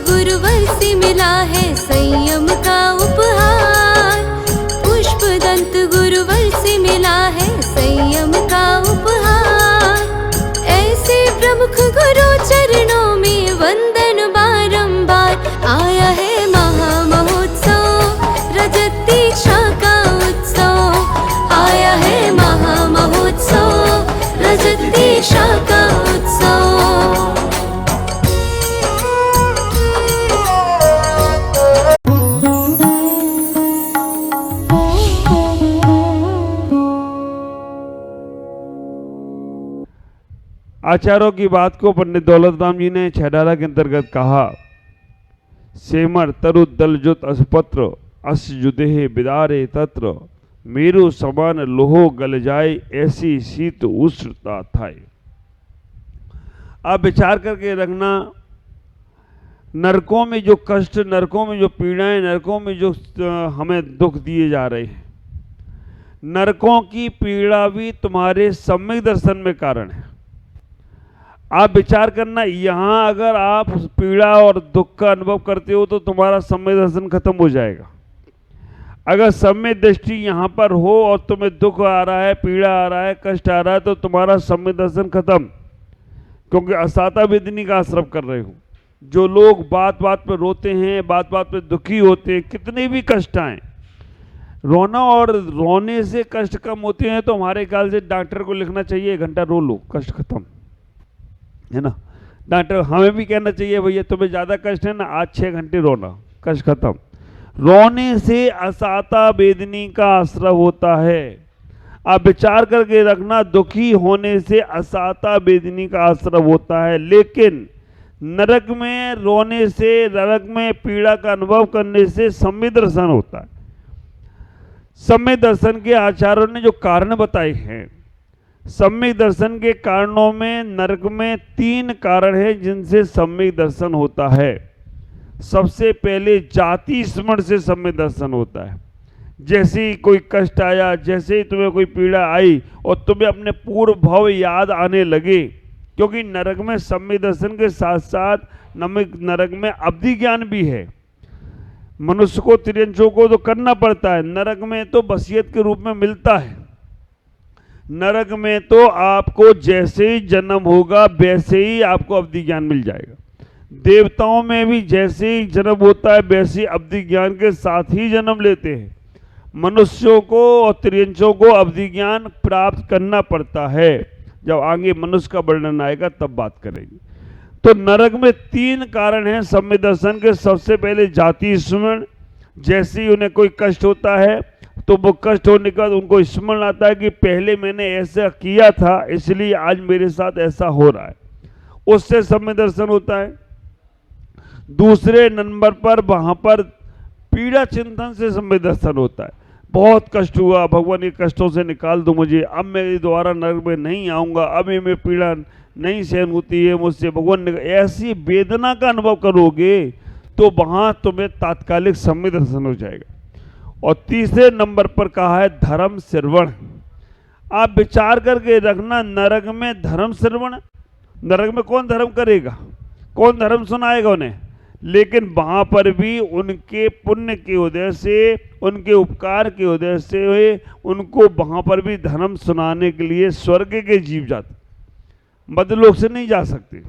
गुरुवर से मिला है संयम का उपहार। पुष्पदंत गुरुवर से मिला है संयम का उपहार। ऐसे प्रमुख गुरु चरणों में वंदन बारंबार। आया है महामहोत्सव रजत दीक्षा का उत्सव। आया है महामहोत्सव रजत दीक्षा का उत्सव। आचार्यों की बात को पंडित दौलत राम जी ने छहडाला के अंतर्गत कहा। सेमर तरु दलजुत असपत्र अस जुदेह बिदारे तत्र मेरु समान लोहो गल जाए ऐसी शीत उष्णता थाए। आप विचार करके रखना, नरकों में जो कष्ट, नरकों में जो पीड़ाएं, नरकों में जो हमें दुख दिए जा रहे हैं, नरकों की पीड़ा भी तुम्हारे सम्यक दर्शन में कारण है। आप विचार करना, यहाँ अगर आप पीड़ा और दुख का अनुभव करते हो तो तुम्हारा सम्यक दर्शन खत्म हो जाएगा। अगर सम्यक दृष्टि यहाँ पर हो और तुम्हें दुख आ रहा है, पीड़ा आ रहा है, कष्ट आ रहा है, तो तुम्हारा सम्यक दर्शन खत्म, क्योंकि असाता वेदनी का आश्रम कर रहे हो। जो लोग बात बात पर रोते हैं, बात बात पर दुखी होते हैं, कितने भी कष्ट आए, रोना और रोने से कष्ट कम होते हैं, तो हमारे ख्याल से डॉक्टर को लिखना चाहिए 1 घंटा रो लो, कष्ट खत्म, है ना। डॉक्टर हमें भी कहना चाहिए भैया तुम्हें ज़्यादा कष्ट है ना, आज 6 घंटे रोना, कष्ट खत्म। रोने से असाता वेदनी का आश्रय होता है। आप विचार करके रखना, दुखी होने से असाता वेदनी का आश्रय होता है। लेकिन नरक में रोने से, नरक में पीड़ा का अनुभव करने से सम्यक दर्शन होता है। सम्यक दर्शन के आचार्यों ने जो कारण बताए हैं, सम्यक दर्शन के कारणों में नरक में 3 कारण हैं जिनसे सम्यक दर्शन होता है। सबसे पहले जाति स्मरण से सम्यक दर्शन होता है। जैसे ही कोई कष्ट आया, जैसे ही तुम्हें कोई पीड़ा आई और तुम्हें अपने पूर्व भव याद आने लगे, क्योंकि नरक में सम्यक दर्शन के साथ साथ नरक में अवधि ज्ञान भी है। मनुष्य को, तिर्यंचों को तो करना पड़ता है, नरक में तो वसीयत के रूप में मिलता है। नरक में तो आपको जैसे ही जन्म होगा वैसे ही आपको अवधि ज्ञान मिल जाएगा। देवताओं में भी जैसे ही जन्म होता है वैसे अवधि ज्ञान के साथ ही जन्म लेते हैं। मनुष्यों को और तिर्यंचों को अवधि ज्ञान प्राप्त करना पड़ता है। जब आगे मनुष्य का वर्णन आएगा तब बात करेंगे। तो नरक में 3 कारण हैं सम्यक दर्शन के। सबसे पहले जाति स्मरण, जैसे ही उन्हें कोई कष्ट होता है तो वो कष्ट होने के बाद उनको स्मरण आता है कि पहले मैंने ऐसा किया था इसलिए आज मेरे साथ ऐसा हो रहा है, उससे सम्यक दर्शन होता है। दूसरे नंबर पर वहां पर पीड़ा चिंतन से सम्यक दर्शन होता है। बहुत कष्ट हुआ, भगवान ये कष्टों से निकाल दो मुझे, अब मैं दोबारा नरक में नहीं आऊँगा, अब ये मैं पीड़ा नहीं सहन होती है मुझसे, भगवान ने ऐसी वेदना का अनुभव करोगे तो वहाँ तुम्हें तात्कालिक सम्यक दर्शन हो जाएगा। और तीसरे नंबर पर कहा है धर्म श्रवण। आप विचार करके रखना, नरक में धर्म श्रवण, नरक में कौन धर्म करेगा, कौन धर्म सुनाएगा उन्हें, लेकिन वहाँ पर भी उनके पुण्य के उदय से, उनके उपकार के उदय से उनको वहाँ पर भी धर्म सुनाने के लिए स्वर्ग के जीव जाते, मध्यलोक से नहीं जा सकते।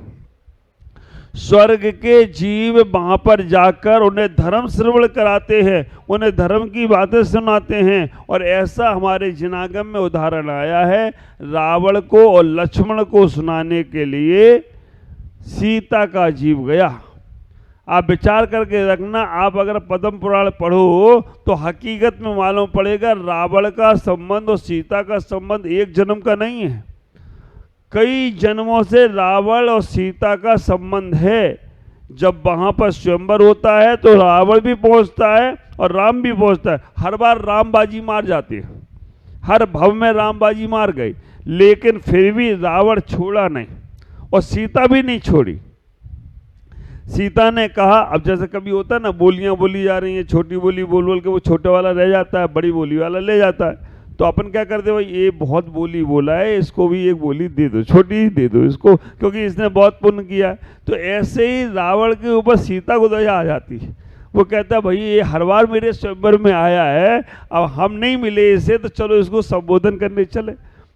स्वर्ग के जीव वहाँ पर जाकर उन्हें धर्म श्रवण कराते हैं, उन्हें धर्म की बातें सुनाते हैं। और ऐसा हमारे जिनागम में उदाहरण आया है, रावण को और लक्ष्मण को सुनाने के लिए सीता का जीव गया। आप विचार करके रखना, आप अगर पद्म पुराण पढ़ो तो हकीकत में मालूम पड़ेगा रावण का संबंध और सीता का संबंध एक जन्म का नहीं है, कई जन्मों से रावण और सीता का संबंध है। जब वहाँ पर स्वयंवर होता है तो रावण भी पहुँचता है और राम भी पहुँचता है। हर बार राम बाजी मार जाते हैं, हर भव में राम बाजी मार गई, लेकिन फिर भी रावण छोड़ा नहीं और सीता भी नहीं छोड़ी। सीता ने कहा, अब जैसे कभी होता है ना, बोलियाँ बोली जा रही हैं, छोटी बोली बोल बोल के वो छोटे वाला रह जाता है, बड़ी बोली वाला ले जाता है। तो अपन क्या करते भाई, ये बहुत बोली बोला है, इसको भी एक बोली दे दो, छोटी ही दे दो इसको, क्योंकि इसने बहुत पुण्य किया है। तो ऐसे ही रावण के ऊपर सीता को दया आ जाती है। वो कहता है भाई ये हर बार मेरे स्वयंवर में आया है, अब हम नहीं मिले इसे, तो चलो इसको संबोधन करने चले।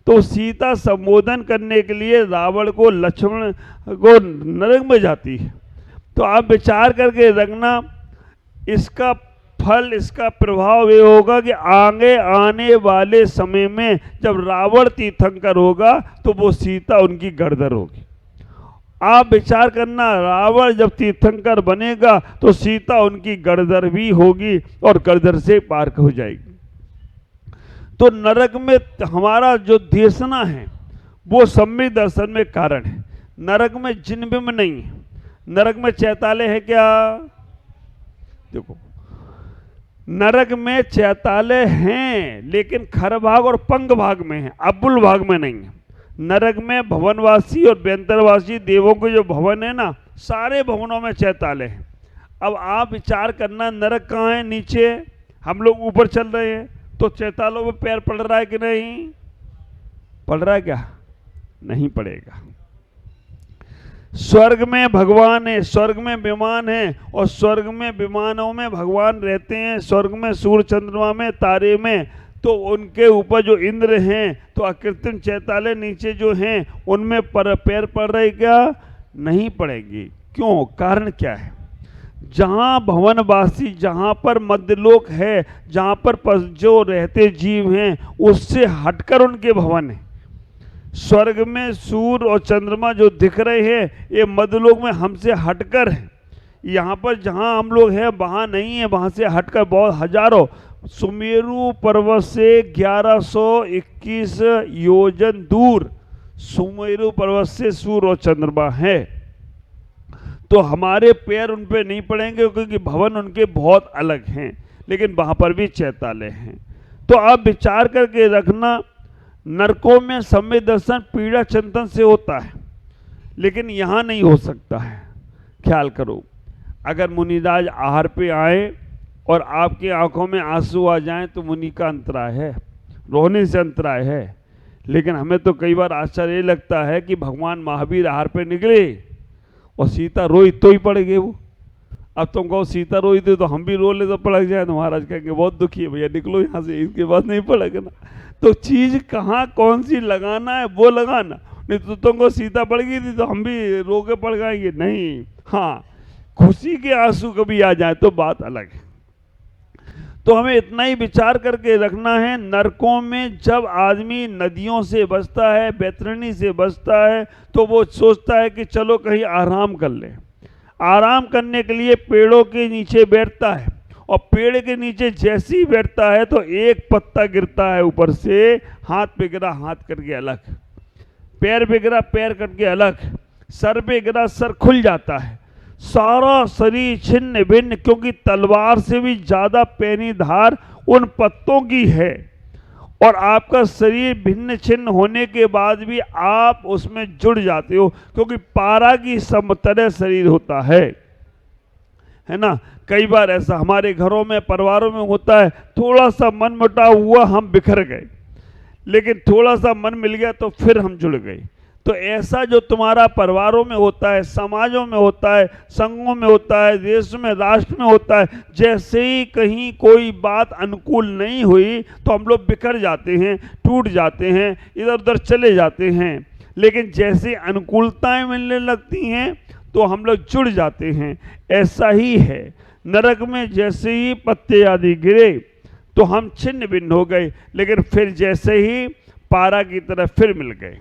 तो सीता संबोधन करने के लिए रावण को, लक्ष्मण को नरक में जाती है। तो आप विचार करके रखना, इसका फल, इसका प्रभाव ये होगा कि आगे आने वाले समय में जब रावण तीर्थंकर होगा तो वो सीता उनकी गर्दन होगी। आप विचार करना, रावण जब तीर्थंकर बनेगा तो सीता उनकी गर्दन भी होगी और गर्दन से पार हो जाएगी। तो नरक में हमारा जो देशना है वो सम्यक दर्शन में कारण है। नरक में जिन बिंब नहीं है, नरक में चैतालय है क्या? देखो, नरक में चैतालय हैं लेकिन खर भाग और पंग भाग में है, अब्बुल भाग में नहीं है। नरक में भवनवासी और व्यंतरवासी देवों के जो भवन है ना, सारे भवनों में चैतालय है। अब आप विचार करना, नरक कहाँ है? नीचे, हम लोग ऊपर चल रहे हैं, तो चैतालों में पैर पड़ रहा है कि नहीं पड़ रहा है? क्या नहीं पड़ेगा। स्वर्ग में भगवान है, स्वर्ग में विमान है, और स्वर्ग में विमानों में भगवान रहते हैं। स्वर्ग में सूर्य चंद्रमा में तारे में, तो उनके ऊपर जो इंद्र हैं, तो अकृत्रिम चैतालय नीचे जो हैं उनमें पैर पड़ रहे क्या? नहीं पड़ेंगे। क्यों? कारण क्या है? जहाँ भवनवासी, जहाँ पर मध्यलोक है, जहाँ पर जो रहते जीव हैं उससे हटकर उनके भवन है। स्वर्ग में सूर्य और चंद्रमा जो दिख रहे हैं ये मध्यलोक में हमसे हटकर है। यहाँ पर जहाँ हम लोग हैं वहाँ नहीं है, वहाँ से हटकर बहुत हजारों सुमेरु पर्वत से 1121 योजन दूर सुमेरु पर्वत से सूर्य और चंद्रमा है। तो हमारे पैर उन पे नहीं पड़ेंगे क्योंकि भवन उनके बहुत अलग हैं, लेकिन वहाँ पर भी चैतालय हैं। तो आप विचार करके रखना, नरकों में सम्यक दर्शन पीड़ा चिंतन से होता है, लेकिन यहाँ नहीं हो सकता है। ख्याल करो, अगर मुनिराज आहार पे आए और आपकी आंखों में आंसू आ जाएं तो मुनि का अंतराय है, रोने से अंतराय है। लेकिन हमें तो कई बार आश्चर्य लगता है कि भगवान महावीर आहार पे निकले और सीता रोई तो ही पड़ गए वो। अब तुम कहो सीता रोई थी तो हम भी रो ले तो पड़क जाए, तो महाराज कहेंगे बहुत दुखी है भैया, निकलो यहाँ से, इसके बाद नहीं पड़कना। तो चीज कहाँ कौन सी लगाना है वो लगाना, नहीं तो तुमको सीता पड़ गई थी तो हम भी रो के पड़ जाएंगे, नहीं। हाँ, खुशी के आंसू कभी आ जाए तो बात अलग है। तो हमें इतना ही विचार करके रखना है, नरकों में जब आदमी नदियों से बचता है, बैतरणी से बचता है, तो वो सोचता है कि चलो कहीं आराम कर ले। आराम करने के लिए पेड़ों के नीचे बैठता है, और पेड़ के नीचे जैसे ही बैठता है तो एक पत्ता गिरता है ऊपर से, हाथ पे गिरा हाथ कट के अलग, पैर पे गिरा पैर कट के अलग, सर पे गिरा सर खुल जाता है, सारा शरीर छिन्न भिन्न, क्योंकि तलवार से भी ज्यादा पैनी धार उन पत्तों की है। और आपका शरीर भिन्न छिन्न होने के बाद भी आप उसमें जुड़ जाते हो, क्योंकि पारा की समतल शरीर होता है ना। कई बार ऐसा हमारे घरों में, परिवारों में होता है, थोड़ा सा मन मुटाव हुआ हम बिखर गए, लेकिन थोड़ा सा मन मिल गया तो फिर हम जुड़ गए। तो ऐसा जो तुम्हारा परिवारों में होता है, समाजों में होता है, संघों में होता है, देश में, राष्ट्र में होता है, जैसे ही कहीं कोई बात अनुकूल नहीं हुई तो हम लोग बिखर जाते हैं, टूट जाते हैं, इधर उधर चले जाते हैं। लेकिन जैसे अनुकूलताएं मिलने लगती हैं तो हम लोग जुड़ जाते हैं। ऐसा ही है, नरक में जैसे ही पत्ते आदि गिरे तो हम छिन्न भिन्न हो गए, लेकिन फिर जैसे ही पारा की तरफ फिर मिल गए।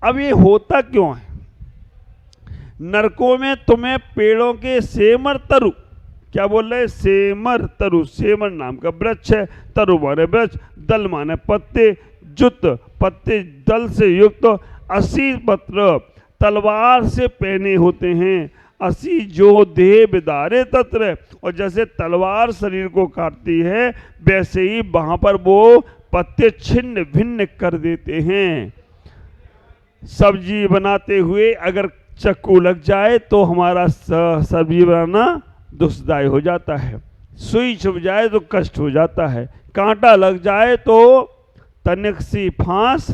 अब ये होता क्यों है? नरकों में तुम्हें पेड़ों के सेमर तरु, क्या बोल रहे? सेमर तरु, सेमर नाम का वृक्ष है, तरु माने वृक्ष, दल माने पत्ते, जुत पत्ते दल से युक्त, 80 पत्र तलवार से पहने होते हैं। 80 जो देह बिदारे तत्र, और जैसे तलवार शरीर को काटती है वैसे ही वहां पर वो पत्ते छिन्न भिन्न कर देते हैं। सब्जी बनाते हुए अगर चाकू लग जाए तो हमारा सब्जी बनाना दुखदायी हो जाता है, सुई छुप जाए तो कष्ट हो जाता है, कांटा लग जाए तो तनिक सी फांस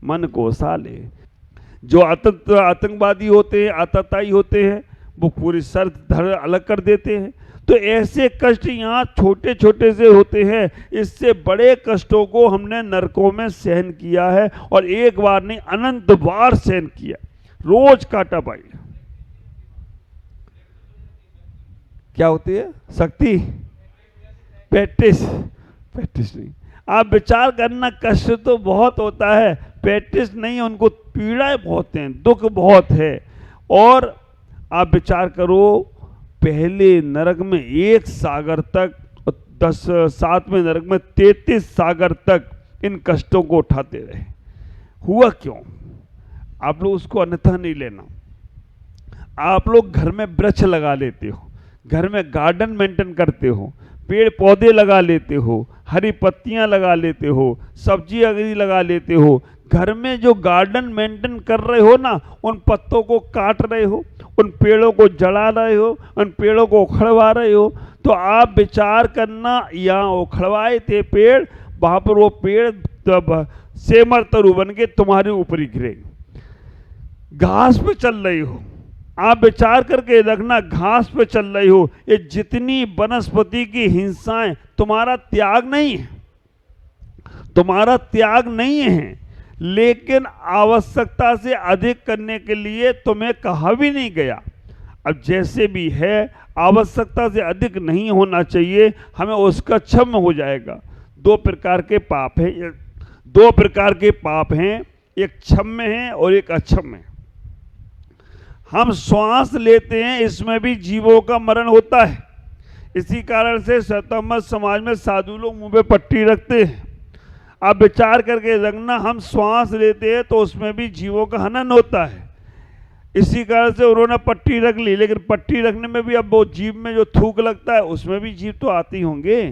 मन को साले। जो आतंकवादी होते हैं, आतताई होते हैं, वो पूरी सर धड़ अलग कर देते हैं। तो ऐसे कष्ट यहाँ छोटे छोटे से होते हैं। इससे बड़े कष्टों को हमने नरकों में सहन किया है, और एक बार नहीं अनंत बार सहन किया। रोज काटा पाई। क्या होती है शक्ति? प्रैक्टिस। प्रैक्टिस नहीं, आप विचार करना, कष्ट तो बहुत होता है, प्रैक्टिस नहीं, उनको पीड़ाएं बहुत हैं, दुख बहुत है। और आप विचार करो, पहले नरक में 1 सागर तक, 7वें नरक में 33 सागर तक इन कष्टों को उठाते रहे। हुआ क्यों? आप लोग उसको अन्यथा नहीं लेना। आप लोग घर में वृक्ष लगा लेते हो, घर में गार्डन मेंटेन करते हो, पेड़ पौधे लगा लेते हो, हरी पत्तियां लगा लेते हो, सब्जी अगली लगा लेते हो। घर में जो गार्डन मेंटेन कर रहे हो ना, उन पत्तों को काट रहे हो, उन पेड़ों को जला रहे हो, उन पेड़ों को उखड़वा रहे हो। तो आप विचार करना, यहाँ उखड़वाए थे पेड़, वहां पर वो पेड़ तब सेमर तरु बन के तुम्हारे ऊपर ही गिरेंगे। घास पे चल रही हो, आप विचार करके रखना, घास पे चल रही हो। ये जितनी वनस्पति की हिंसाएं, तुम्हारा त्याग नहीं है, तुम्हारा त्याग नहीं है, लेकिन आवश्यकता से अधिक करने के लिए तुम्हें कहा भी नहीं गया। अब जैसे भी है, आवश्यकता से अधिक नहीं होना चाहिए, हमें उसका क्षम हो जाएगा। 2 प्रकार के पाप हैं, 2 प्रकार के पाप हैं, एक क्षम्य है और एक अक्षम्य है। हम श्वास लेते हैं, इसमें भी जीवों का मरण होता है। इसी कारण से शतमत समाज में साधु लोग मुंह पे पट्टी रखते हैं। आप विचार करके रखना, हम श्वास लेते हैं तो उसमें भी जीवों का हनन होता है। इसी कारण से उन्होंने पट्टी रख ली, लेकिन पट्टी रखने में भी अब वो जीव में जो थूक लगता है, उसमें भी जीव तो आते ही होंगे।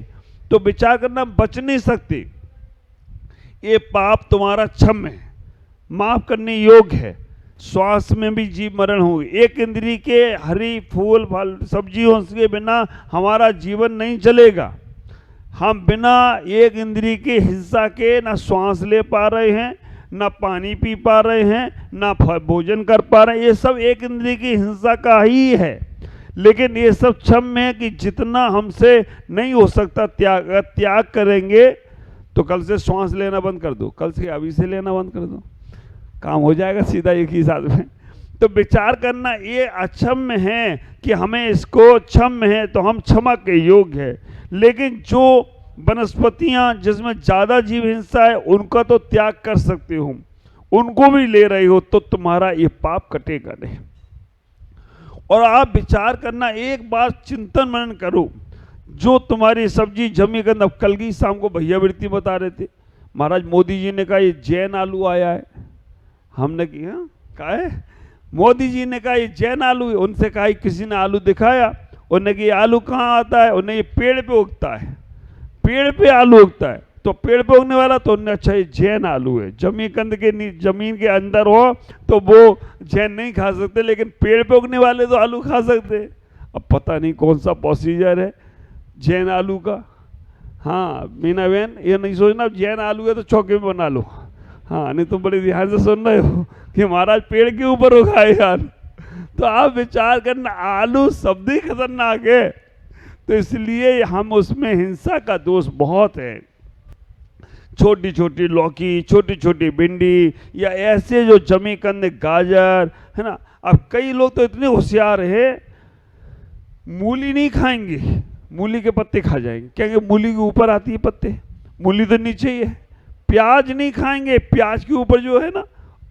तो विचार करना, बच नहीं सकते। ये पाप तुम्हारा क्षम्य है, माफ करने योग्य है। श्वास में भी जीव मरण होगी। एक इंद्री के हरी फूल फल सब्जियों के बिना हमारा जीवन नहीं चलेगा। हम बिना एक इंद्री के हिंसा के ना श्वास ले पा रहे हैं, ना पानी पी पा रहे हैं, ना भोजन कर पा रहे हैं। ये सब एक इंद्री की हिंसा का ही है। लेकिन ये सब क्षम्य है कि जितना हमसे नहीं हो सकता त्याग, त्याग करेंगे तो कल से श्वास लेना बंद कर दो, कल से अभी से लेना बंद कर दो, काम हो जाएगा सीधा एक ही साथ में। तो विचार करना, ये अक्षम्य है कि हमें इसको क्षम्य है तो हम क्षमा के योग्य है। लेकिन जो वनस्पतियां जिसमें ज्यादा जीव हिंसा है, उनका तो त्याग कर सकते हो, उनको भी ले रहे हो, तो तुम्हारा ये पाप कटेगा नहीं। और आप विचार करना, एक बार चिंतन मनन करो, जो तुम्हारी सब्जी जमी कर, कल की शाम को भैया वृत्ति बता रहे थे, महाराज मोदी जी ने कहा ये जैन आलू आया है। हमने कहा है, मोदी जी ने कहा ये जैन आलू है। उनसे कहा, किसी ने आलू दिखाया, उन्होंने कहा ये आलू कहाँ आता है, उन्हें ये पेड़ पे उगता है, पेड़ पे आलू उगता है। तो पेड़ पे उगने वाला, तो उन्हें अच्छा ये जैन आलू है। जमीन के अंदर हो तो वो जैन नहीं खा सकते, लेकिन पेड़ पे उगने वाले तो आलू खा सकते। अब पता नहीं कौन सा प्रोसीजर है जैन आलू का। हाँ मीना बहन, ये नहीं सोचना जैन आलू है तो चौके में बना लो। हाँ, नहीं तुम बड़े ध्यान से सुन रहे हो कि महाराज पेड़ के ऊपर उगाए यार। तो आप विचार करना, आलू शब्द ही खतरनाक है। तो इसलिए हम उसमें हिंसा का दोष बहुत है। छोटी छोटी लौकी, छोटी छोटी भिंडी, या ऐसे जो जमी कंद, गाजर है ना। अब कई लोग तो इतने होशियार है, मूली नहीं खाएंगे, मूली के पत्ते खा जाएंगे, क्योंकि मूली के ऊपर आती है पत्ते, मूली तो नीचे ही है। प्याज नहीं खाएंगे, प्याज के ऊपर जो है ना,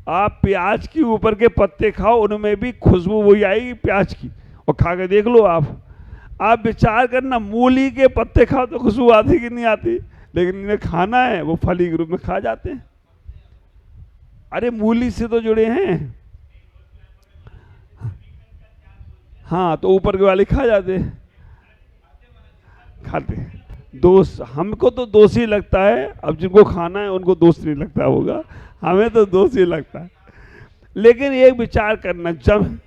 आप प्याज के ऊपर के पत्ते खाओ, उनमें भी खुशबू वही आएगी प्याज की, और खा के देख लो आप विचार करना, मूली के पत्ते खाओ तो खुशबू आती कि नहीं आती, लेकिन इन्हें खाना है वो फली के रूप में खा जाते हैं। अरे मूली से तो जुड़े हैं। हाँ, तो ऊपर के वाले खा जाते हैं, खाते हैं। दोष हमको तो दोष ही लगता है, अब जिनको खाना है उनको दोष नहीं लगता होगा, हमें तो दोष ही लगता है। लेकिन एक विचार करना, जब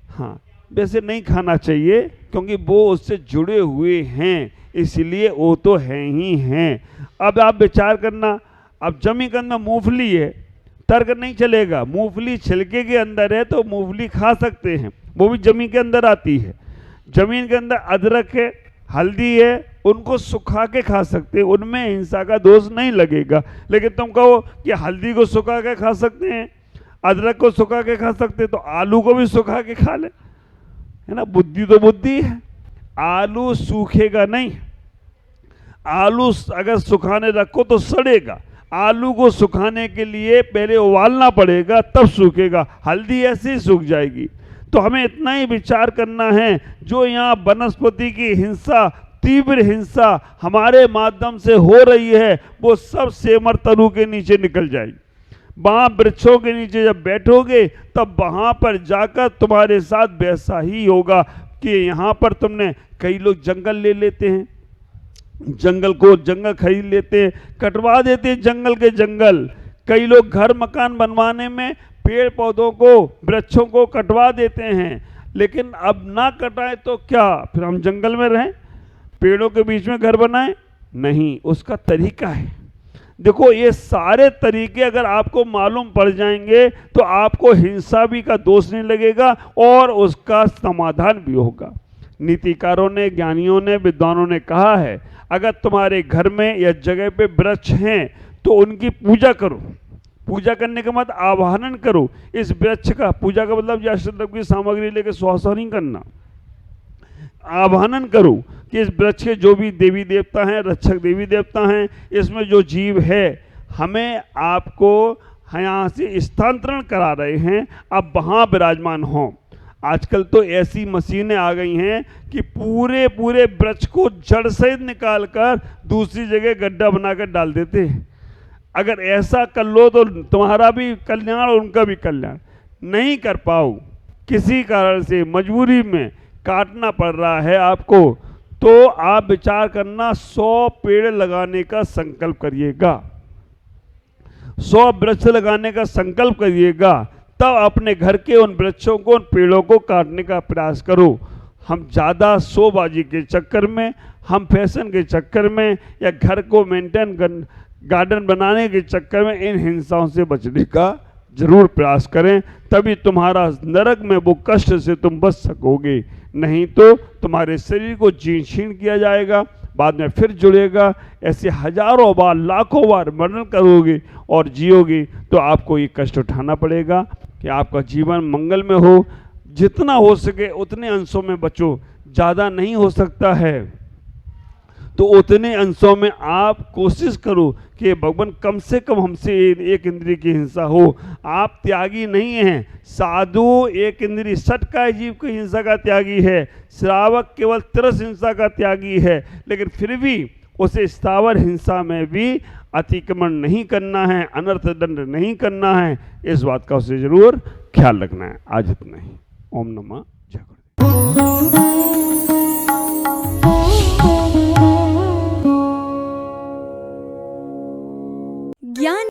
हाँ वैसे नहीं खाना चाहिए, क्योंकि वो उससे जुड़े हुए हैं, इसलिए वो तो हैं ही हैं। अब आप विचार करना, अब जमी के अंदर मूंगफली है, तर्क नहीं चलेगा, मूंगफली छिलके के अंदर है तो मूंगफली खा सकते हैं, वो भी जमी के अंदर आती है। जमीन के अंदर अदरक है, हल्दी है, उनको सुखा के खा सकते हैं, उनमें हिंसा का दोष नहीं लगेगा। लेकिन तुम कहो कि हल्दी को सुखा के खा सकते हैं, अदरक को सुखा के खा सकते हैं, तो आलू को भी सुखा के खा ले, है ना। बुद्धि तो बुद्धि है, आलू सूखेगा नहीं, आलू अगर सुखाने रखो तो सड़ेगा, आलू को सुखाने के लिए पहले उबालना पड़ेगा तब सूखेगा, हल्दी ऐसे ही सूख जाएगी। तो हमें इतना ही विचार करना है, जो यहाँ वनस्पति की हिंसा, तीव्र हिंसा हमारे माध्यम से हो रही है, वो सब सेमर तरु के नीचे निकल जाएगी। वहाँ वृक्षों के नीचे जब बैठोगे तब वहाँ पर जाकर तुम्हारे साथ वैसा ही होगा कि यहाँ पर तुमने, कई लोग जंगल ले लेते हैं, जंगल खरीद लेते हैं, कटवा देते हैं जंगल के जंगल। कई लोग घर मकान बनवाने में पेड़ पौधों को, वृक्षों को कटवा देते हैं, लेकिन अब ना कटाए तो क्या, फिर हम जंगल में रहें, पेड़ों के बीच में घर बनाएं? नहीं, उसका तरीका है। देखो, ये सारे तरीके अगर आपको मालूम पड़ जाएंगे तो आपको हिंसा भी का दोष नहीं लगेगा और उसका समाधान भी होगा। नीतिकारों ने, ज्ञानियों ने, विद्वानों ने कहा है, अगर तुम्हारे घर में या जगह पे वृक्ष हैं तो उनकी पूजा करो। पूजा करने के बाद आवाहन करो इस वृक्ष का। पूजा का मतलब यशद्रव्य की सामग्री लेकर स्वास्थ्य नहीं करना, आवाहन करो कि इस वृक्ष के जो भी देवी देवता हैं, रक्षक देवी देवता हैं, इसमें जो जीव है, हमें आपको यहाँ से स्थानांतरण करा रहे हैं, अब वहाँ विराजमान हों। आजकल तो ऐसी मशीनें आ गई हैं कि पूरे वृक्ष को जड़ सहित निकालकर दूसरी जगह गड्ढा बनाकर डाल देते हैं। अगर ऐसा कर लो तो तुम्हारा भी कल्याण और उनका भी कल्याण। नहीं कर पाओ, किसी कारण से मजबूरी में काटना पड़ रहा है आपको, तो आप विचार करना, 100 पेड़ लगाने का संकल्प करिएगा, 100 वृक्ष लगाने का संकल्प करिएगा, तब अपने घर के उन वृक्षों को, उन पेड़ों को काटने का प्रयास करो। हम ज़्यादा शोबाजी के चक्कर में, हम फैशन के चक्कर में, या घर को मेंटेन गार्डन बनाने के चक्कर में इन हिंसाओं से बचने का जरूर प्रयास करें, तभी तुम्हारा नरक में वो कष्ट से तुम बच सकोगे। नहीं तो तुम्हारे शरीर को जीर्ण शीर्ण किया जाएगा, बाद में फिर जुड़ेगा। ऐसे हजारों बार, लाखों बार मरण करोगे और जियोगे तो आपको ये कष्ट उठाना पड़ेगा कि आपका जीवन मंगल में हो। जितना हो सके उतने अंशों में बचो, ज़्यादा नहीं हो सकता है तो उतने अंशों में आप कोशिश करो कि भगवान कम से कम हमसे एक इंद्रिय की हिंसा हो। आप त्यागी नहीं हैं, साधु एक इंद्रिय षटकाय जीव की हिंसा का त्यागी है, श्रावक केवल तिरस हिंसा का त्यागी है, लेकिन फिर भी उसे स्थावर हिंसा में भी अतिक्रमण नहीं करना है, अनर्थ दंड नहीं करना है, इस बात का उसे जरूर ख्याल रखना है। आज इतना ही। ओम नमः जय गुरुदेव।